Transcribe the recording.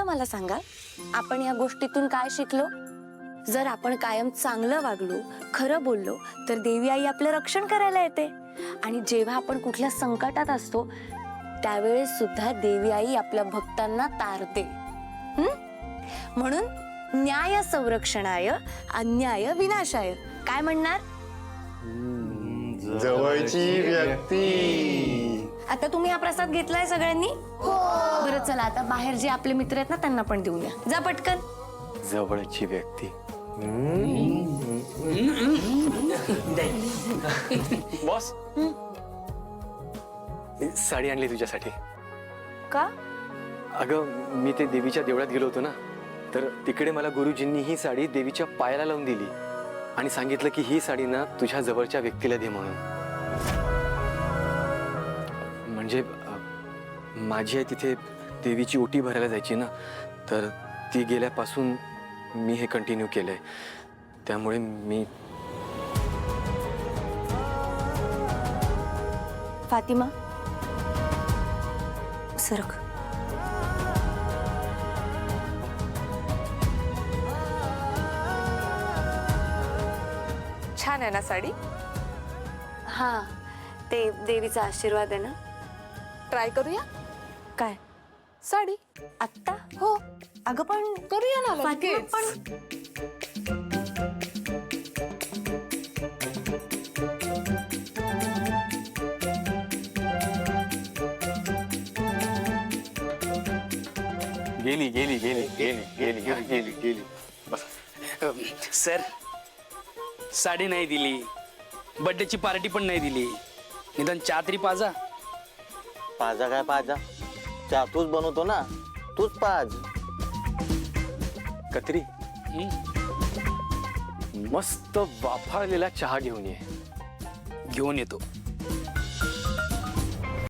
मला सांगा, आपण या गोष्टीतून काय शिकलो? जर आपण कायम चांगलं वागलो, खरं बोललो, तर देवी आई आपलं रक्षण करायला येते. आणि जेव्हा आपण कुठल्या संकटात असतो त्यावेळेस सुद्धा देवी आई आपल्या भक्तांना तारते. म्हणून न्याय संरक्षणाय अन्याय विनाशाय. काय म्हणणार? जवळची व्यक्ती. आता तुम्ही हा प्रसाद घेतलाय सगळ्यांनी? बरं चला, आता बाहेर जे आपले मित्र आहेत ना त्यांना पण देऊया. जा पटकन. जवळची व्यक्ती. बॉस, साडी आणली तुझ्यासाठी. का? अगं, मी ते देवीच्या देवळात गेलो होतो ना, तर तिकडे मला गुरुजींनी ही साडी देवीच्या पायाला लावून दिली आणि सांगितलं की ही साडी ना तुझ्या जवळच्या व्यक्तीला दे म्हणून. म्हणजे माझी आई तिथे देवीची ओटी भरायला जायची ना, तर ती गेल्यापासून मी हे कंटिन्यू केलंय. त्यामुळे मी. फातिमा, सरक. छान आहे ना साडी? हा, ते देवीचा आशीर्वाद आहे ना. ट्राय करूया काय साडी? आत्ता? हो, अगं पण करूया ना फातिमा लगेच. पण गेली गेली गेली गेली गेली गेली गेली. बस. सर, साडी नाही दिली, बर्थडेची पार्टी पण नाही दिली, निदान चहा तरी पाजा. पाजा काय पाजा? चहा तूच बनवतो ना, तूच पाज. कत्री, मस्त वाफाळलेला चहा घेऊन ये. घेऊन येतो.